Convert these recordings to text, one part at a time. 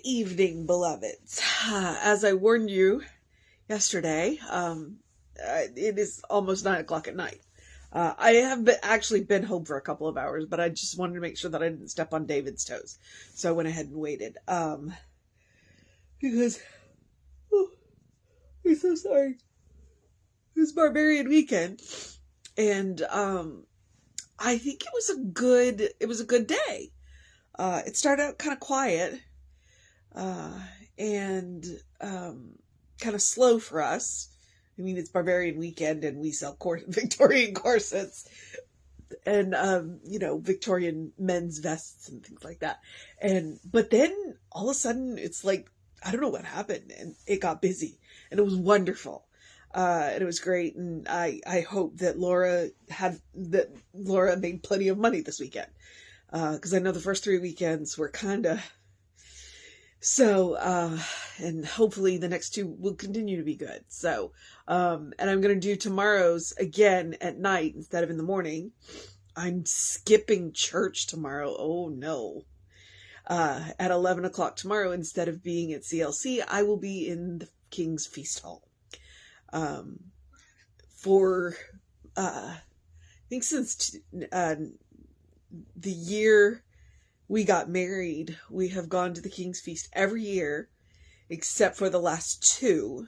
evening, beloveds. As I warned you yesterday, it is almost 9 o'clock at night. I have actually been home for a couple of hours, but I just wanted to make sure that I didn't step on David's toes. So I went ahead and waited. Because, I'm so sorry. It was Barbarian Weekend. And, I think it was a good day. It started out kind of quiet, and kind of slow for us. I mean, it's Barbarian Weekend and we sell Victorian corsets and, Victorian men's vests and things like that. But then all of a sudden it's like, I don't know what happened, and it got busy and it was wonderful. And it was great. And I hope that Laura made plenty of money this weekend. Cause I know the first 3 weekends were kinda, so, and hopefully the next 2 will continue to be good. So, and I'm going to do tomorrow's again at night instead of in the morning. I'm skipping church tomorrow. Oh no. At 11 o'clock tomorrow, instead of being at CLC, I will be in the King's Feast Hall. I think since, the year we got married, we have gone to the King's Feast every year, except for the last 2.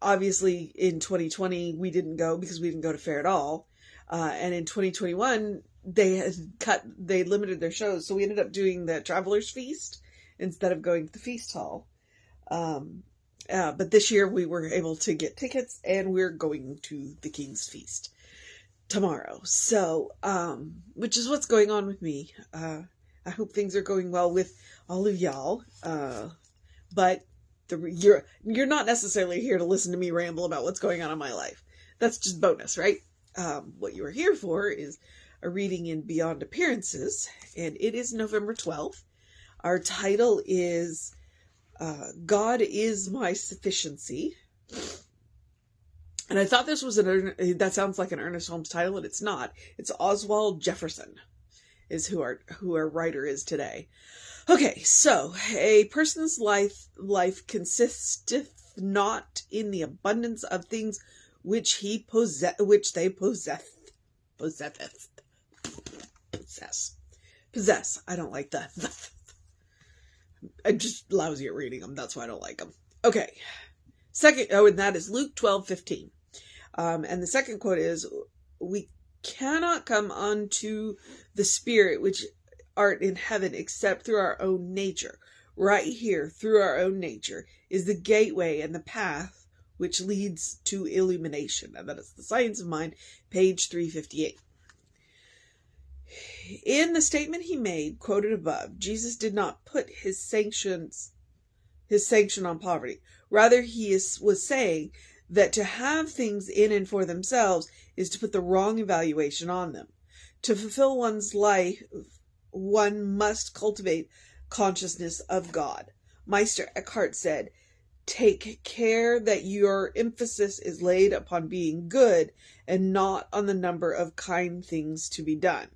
Obviously in 2020, we didn't go because we didn't go to fair at all. And in 2021, they limited their shows. So we ended up doing the Traveler's Feast instead of going to the Feast Hall. But this year we were able to get tickets and we're going to the King's Feast tomorrow. So, which is what's going on with me. I hope things are going well with all of y'all. But you're not necessarily here to listen to me ramble about what's going on in my life. That's just bonus, right? What you are here for is a reading in Beyond Appearances, and it is November 12th. Our title is God is My Sufficiency. And I thought this was that sounds like an Ernest Holmes title, and it's not. It's Oswald Jefferson is who our writer is today. Okay, so a person's life consisteth not in the abundance of things which they possess. I don't like that. I'm just lousy at reading them. That's why I don't like them. Okay. And that is Luke 12:15. And the second quote is, we cannot come unto the Spirit which art in heaven except through our own nature. Right here, through our own nature, is the gateway and the path which leads to illumination. And that is The Science of Mind, page 358. In the statement he made, quoted above, Jesus did not put his sanction on poverty. Rather, he was saying that to have things in and for themselves is to put the wrong evaluation on them. To fulfill one's life, one must cultivate consciousness of God. Meister Eckhart said, "Take care that your emphasis is laid upon being good and not on the number of kind things to be done.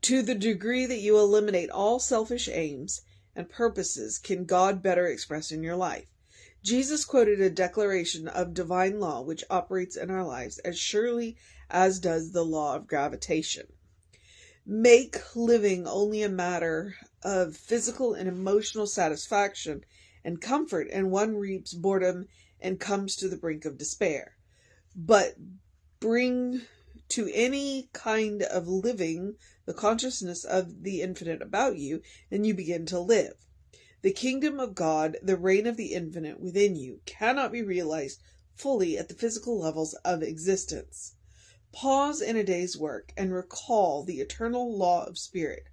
To the degree that you eliminate all selfish aims and purposes can God better express in your life." Jesus quoted a declaration of divine law which operates in our lives as surely as does the law of gravitation. Make living only a matter of physical and emotional satisfaction and comfort, and one reaps boredom and comes to the brink of despair. But bring to any kind of living the consciousness of the infinite about you, and you begin to live. The kingdom of God, the reign of the infinite within you, cannot be realized fully at the physical levels of existence. Pause in a day's work and recall the eternal law of spirit.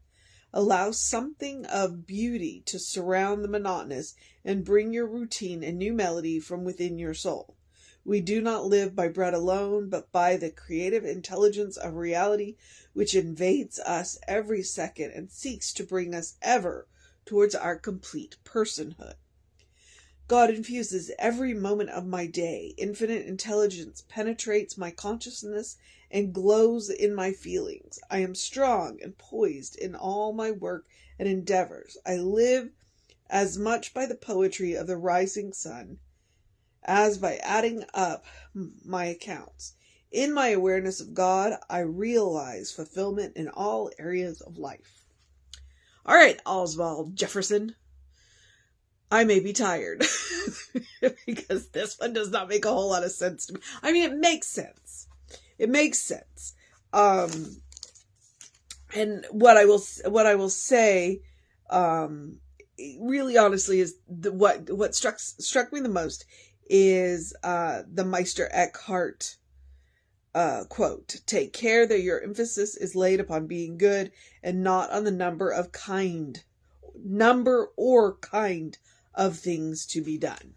Allow something of beauty to surround the monotonous and bring your routine a new melody from within your soul. We do not live by bread alone, but by the creative intelligence of reality which invades us every second and seeks to bring us ever towards our complete personhood. God infuses every moment of my day. Infinite intelligence penetrates my consciousness and glows in my feelings. I am strong and poised in all my work and endeavors. I live as much by the poetry of the rising sun as by adding up my accounts. In my awareness of God, I realize fulfillment in all areas of life. All right, Oswald Jefferson. I may be tired because this one does not make a whole lot of sense to me. I mean, it makes sense. It makes sense. And what I will say, really honestly, is what struck me the most is the Meister Eckhart quote: "Take care that your emphasis is laid upon being good and not on the number or kind of things to be done."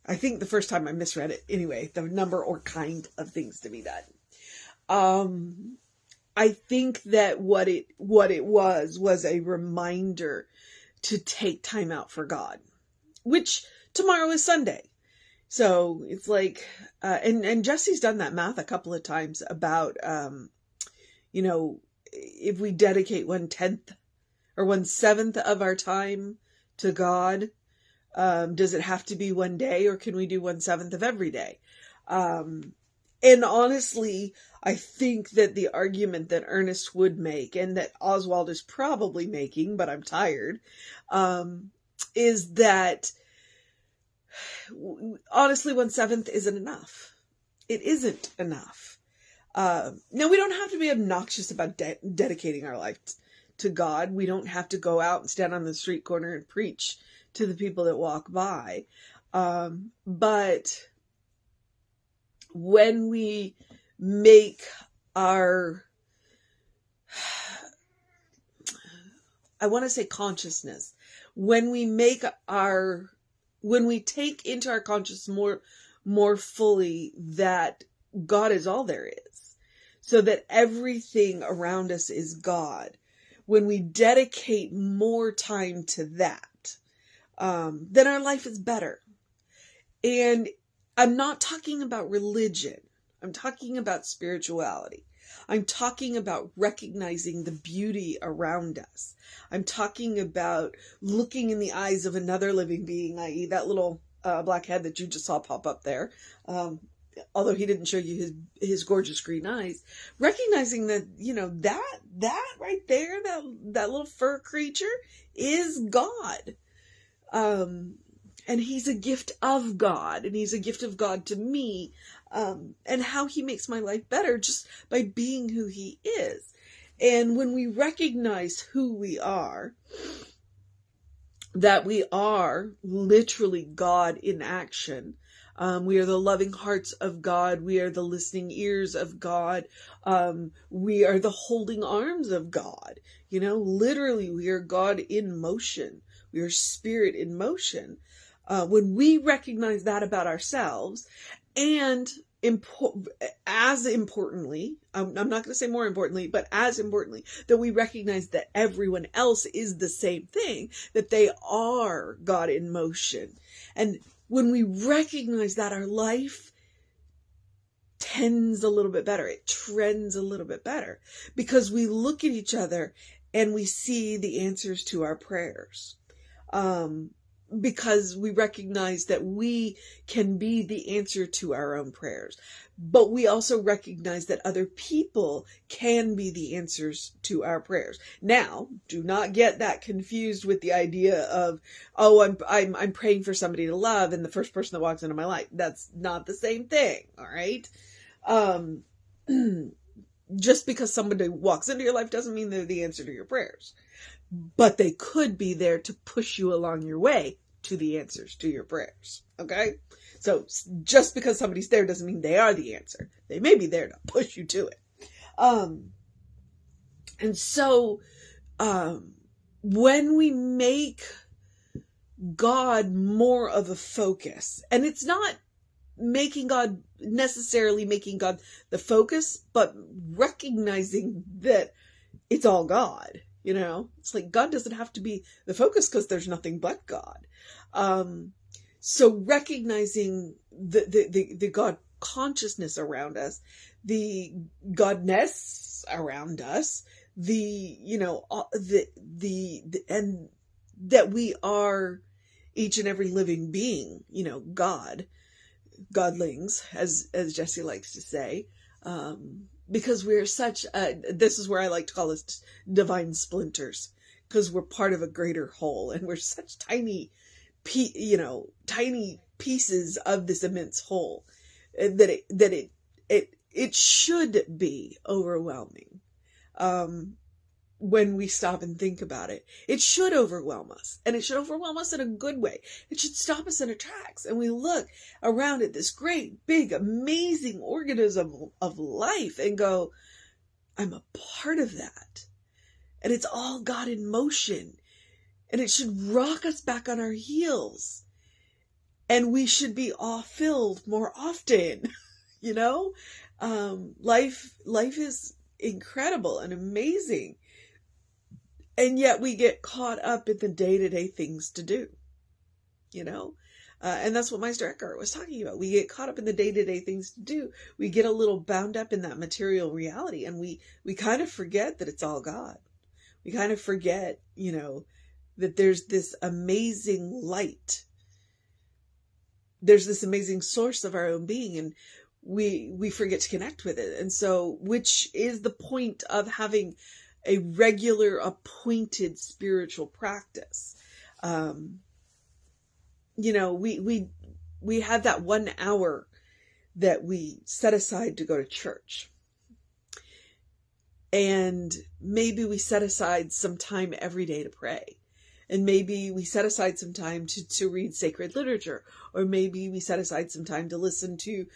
I think the first time I misread it. Anyway, the number or kind of things to be done. I think that what it was a reminder to take time out for God, which tomorrow is Sunday. So it's like, and Jesse's done that math a couple of times about, if we dedicate 1/10 or 1/7 of our time to God, does it have to be one day, or can we do 1/7 of every day? And honestly, I think that the argument that Ernest would make, and that Oswald is probably making, but I'm tired, is that honestly 1/7 isn't enough. It isn't enough. Now, we don't have to be obnoxious about dedicating our life to God. We don't have to go out and stand on the street corner and preach to the people that walk by. But when we make our, I want to say consciousness, when we take into our consciousness more fully that God is all there is, so that everything around us is God, when we dedicate more time to that, then our life is better. And I'm not talking about religion. I'm talking about spirituality. I'm talking about recognizing the beauty around us. I'm talking about looking in the eyes of another living being, i.e. that little black head that you just saw pop up there. Although he didn't show you his gorgeous green eyes, recognizing that, that right there, that little fur creature is God. And he's a gift of God, and he's a gift of God to me, and how he makes my life better just by being who he is. And when we recognize who we are, that we are literally God in action, we are the loving hearts of God. We are the listening ears of God. We are the holding arms of God. Literally, we are God in motion. We are spirit in motion. When we recognize that about ourselves, and as importantly, I'm not going to say more importantly, but as importantly, that we recognize that everyone else is the same thing, that they are God in motion. And when we recognize that, our life tends a little bit better. It trends a little bit better because we look at each other and we see the answers to our prayers. Because we recognize that we can be the answer to our own prayers. But we also recognize that other people can be the answers to our prayers. Now, do not get that confused with the idea of, I'm praying for somebody to love and the first person that walks into my life. That's not the same thing, all right? Just because somebody walks into your life doesn't mean they're the answer to your prayers. But they could be there to push you along your way to the answers to your prayers. Okay? So just because somebody's there doesn't mean they are the answer. They may be there to push you to it. And so when we make God more of a focus, and it's not necessarily making God the focus, but recognizing that it's all God, It's like God doesn't have to be the focus because there's nothing but God. So recognizing the God consciousness around us, the Godness around us, and that we are each and every living being, Godlings, as Jesse likes to say, because we're this is where I like to call us divine splinters, because we're part of a greater whole, and we're such tiny pieces of this immense whole, that it should be overwhelming. When we stop and think about it, it should overwhelm us, and it should overwhelm us in a good way. It should stop us in our tracks, and we look around at this great, big, amazing organism of life and go, I'm a part of that. And it's all God in motion, and it should rock us back on our heels, and we should be awe-filled more often. Life is incredible and amazing. And yet we get caught up in the day-to-day things to do, and that's what Meister Eckhart was talking about. We get caught up in the day-to-day things to do. We get a little bound up in that material reality, and we kind of forget that it's all God. We kind of forget, that there's this amazing light. There's this amazing source of our own being, and we forget to connect with it. And so, which is the point of having a regular appointed spiritual practice. We have that 1 hour that we set aside to go to church. And maybe we set aside some time every day to pray. And maybe we set aside some time to read sacred literature. Or maybe we set aside some time to listen to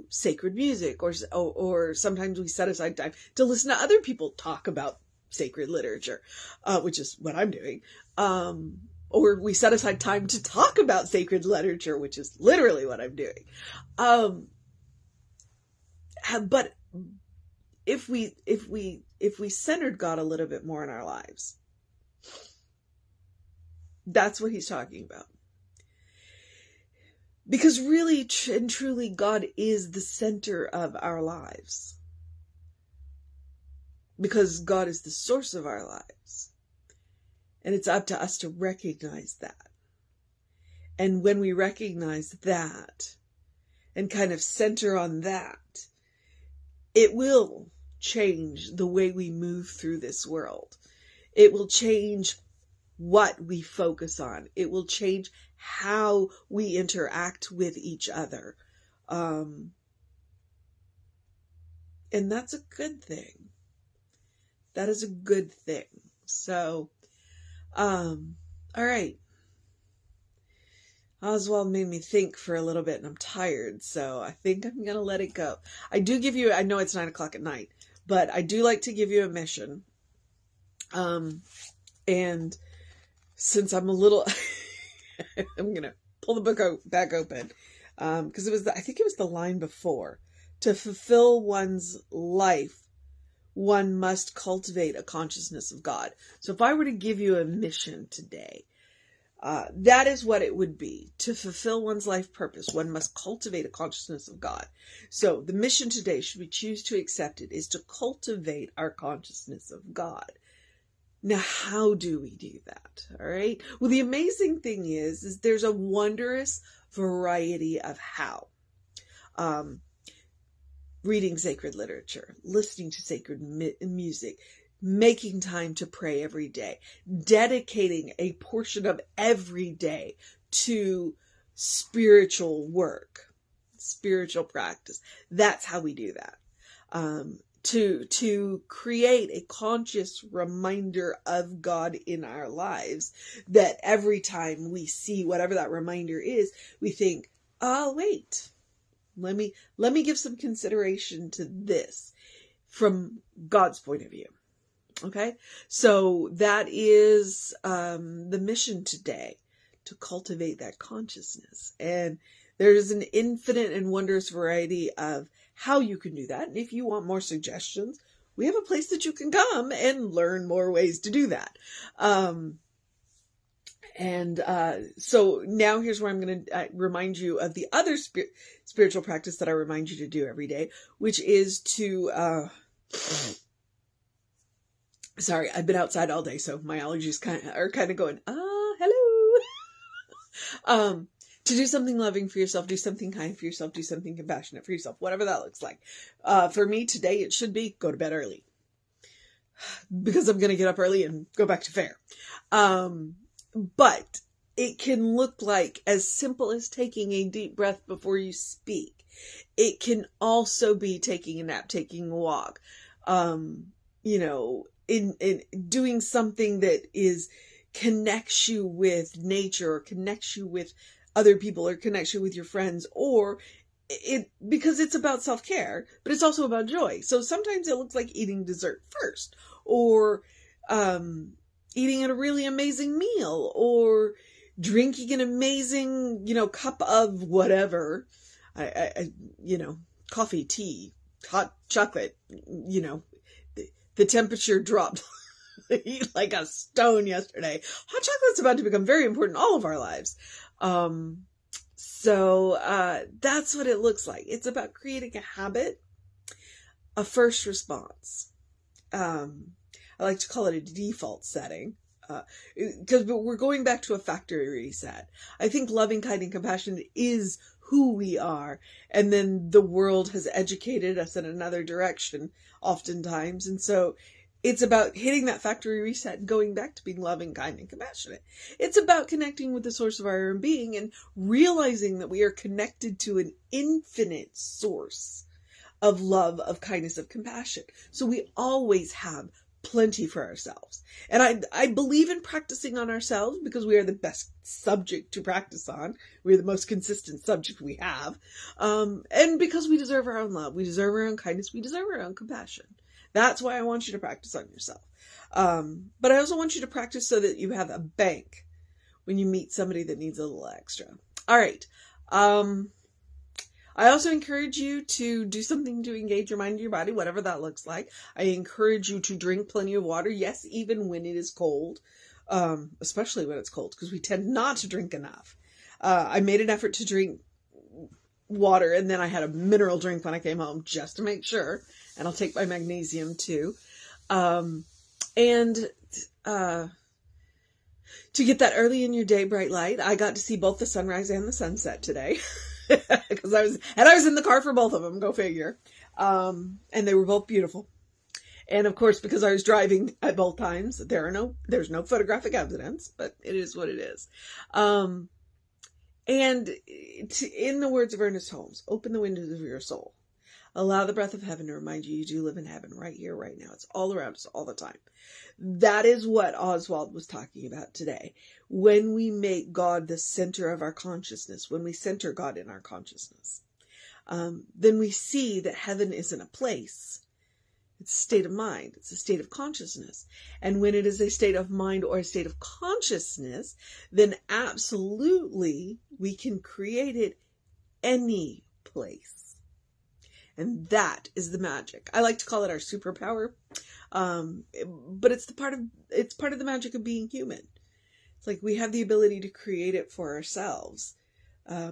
sacred music, or sometimes we set aside time to listen to other people talk about sacred literature, which is what I'm doing. Or we set aside time to talk about sacred literature, which is literally what I'm doing. But if we centered God a little bit more in our lives, that's what he's talking about. Because really and truly, God is the center of our lives. Because God is the source of our lives. And it's up to us to recognize that. And when we recognize that and kind of center on that, it will change the way we move through this world. It will change what we focus on. It will change how we interact with each other. And that's a good thing. That is a good thing. So, all right. Oswald made me think for a little bit, and I'm tired, so I think I'm going to let it go. I know it's 9:00 at night, but I do like to give you a mission. And since I'm a little, I'm going to pull the book back open, because I think it was the line before. To fulfill one's life, one must cultivate a consciousness of God. So if I were to give you a mission today, that is what it would be. To fulfill one's life purpose, one must cultivate a consciousness of God. So the mission today, should we choose to accept it, is to cultivate our consciousness of God. Now, how do we do that? All right. Well, the amazing thing is there's a wondrous variety of how. Reading sacred literature, listening to sacred music, making time to pray every day, dedicating a portion of every day to spiritual work, spiritual practice. That's how we do that. To create a conscious reminder of God in our lives, that every time we see whatever that reminder is, we think, oh, wait, let me give some consideration to this from God's point of view. Okay. So that is, the mission today, to cultivate that consciousness. And there's an infinite and wondrous variety of how you can do that. And if you want more suggestions, we have a place that you can come and learn more ways to do that. So now here's where I'm going to remind you of the other spiritual practice that I remind you to do every day, which is to, sorry, I've been outside all day, so my allergies are kind of going, hello. To do something loving for yourself, do something kind for yourself, do something compassionate for yourself, whatever that looks like. For me today, it should be go to bed early because I'm going to get up early and go back to fair. But it can look like as simple as taking a deep breath before you speak. It can also be taking a nap, taking a walk, in doing something that connects you with nature, or connects you with other people, or connects you with your friends, or because it's about self-care, but it's also about joy. So sometimes it looks like eating dessert first, or, eating a really amazing meal, or drinking an amazing, cup of whatever, coffee, tea, hot chocolate, the temperature dropped like a stone yesterday. Hot chocolate's about to become very important in all of our lives. So that's what it looks like. It's about creating a habit, a first response. I like to call it a default setting, because we're going back to a factory reset. I think loving, kind, and compassionate is who we are. And then the world has educated us in another direction oftentimes. And so it's about hitting that factory reset and going back to being loving, kind, and compassionate. It's about connecting with the source of our own being and realizing that we are connected to an infinite source of love, of kindness, of compassion. So we always have plenty for ourselves. And I believe in practicing on ourselves because we are the best subject to practice on. We're the most consistent subject we have. And because we deserve our own love, we deserve our own kindness, we deserve our own compassion. That's why I want you to practice on yourself. But I also want you to practice so that you have a bank when you meet somebody that needs a little extra. All right. I also encourage you to do something to engage your mind and your body, whatever that looks like. I encourage you to drink plenty of water. Yes, even when it is cold, especially when it's cold, because we tend not to drink enough. I made an effort to drink water, and then I had a mineral drink when I came home just to make sure. And I'll take my magnesium too. To get that early in your day bright light, I got to see both the sunrise and the sunset today. Because I was in the car for both of them, go figure. And they were both beautiful. And of course, because I was driving at both times, there's no photographic evidence, but it is what it is. In the words of Ernest Holmes, open the windows of your soul. Allow the breath of heaven to remind you do live in heaven right here, right now. It's all around us all the time. That is what Oswald was talking about today. When we make God the center of our consciousness, when we center God in our consciousness, then we see that heaven isn't a place. It's a state of mind. It's a state of consciousness. And when it is a state of mind or a state of consciousness, then absolutely we can create it any place. And that is the magic. I like to call it our superpower. But it's part of the magic of being human. It's like we have the ability to create it for ourselves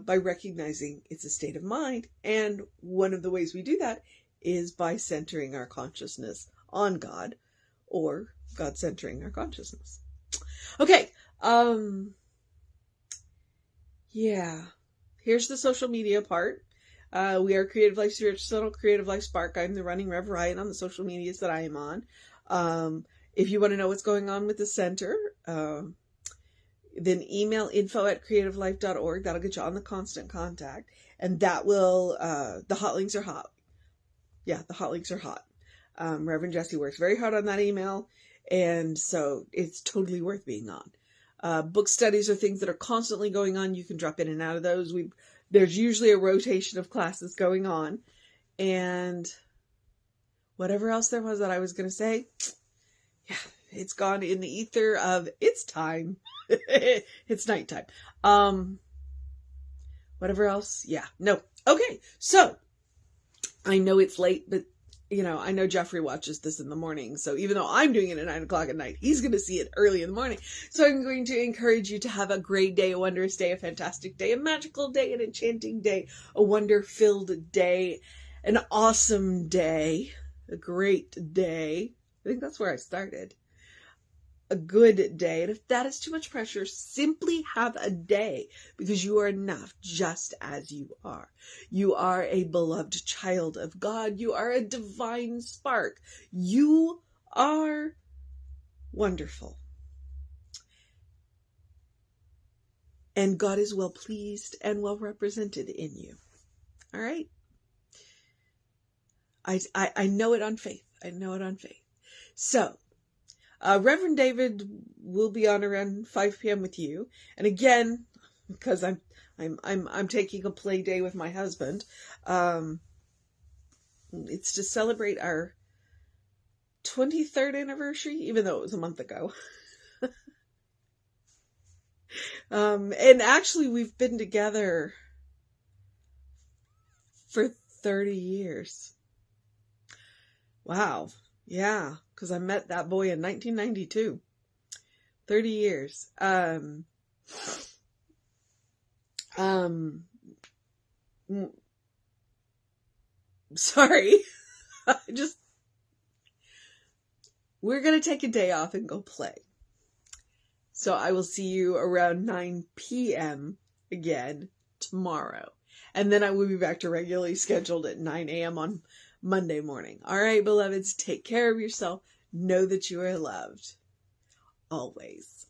by recognizing it's a state of mind. And one of the ways we do that is by centering our consciousness on God, or God centering our consciousness. Okay. Yeah. Here's the social media part. We are Creative Life Spiritual Center, Creative Life Spark. I'm the running Rev Ryan on the social medias that I am on. If you want to know what's going on with the center, then email info@creativelife.org. That'll get you on the constant contact. And that will, the hot links are hot. Yeah, the hot links are hot. Reverend Jesse works very hard on that email. And so it's totally worth being on. Book studies are things that are constantly going on. You can drop in and out of those. There's usually a rotation of classes going on. And whatever else there was that I was going to say, yeah, it's gone in the ether of it's time. It's nighttime. Whatever else? Yeah, no. Okay, so I know it's late, but I know Jeffrey watches this in the morning, so even though I'm doing it at 9 o'clock at night, he's going to see it early in the morning. So I'm going to encourage you to have a great day, a wondrous day, a fantastic day, a magical day, an enchanting day, a wonder-filled day, an awesome day, a great day. I think that's where I started. A good day. And if that is too much pressure, simply have a day, because you are enough just as you are. You are a beloved child of God. You are a divine spark. You are wonderful. And God is well pleased and well represented in you. All right? I know it on faith. I know it on faith. So, Reverend David will be on around 5 p.m. with you. And again, because I'm taking a play day with my husband, it's to celebrate our 23rd anniversary, even though it was a month ago. And actually, we've been together for 30 years. Wow. Yeah, because I met that boy in 1992. 30 years. Sorry. We're going to take a day off and go play. So I will see you around 9 p.m. again tomorrow. And then I will be back to regularly scheduled at 9 a.m. on Monday morning. All right, beloveds, take care of yourself. Know that you are loved. Always.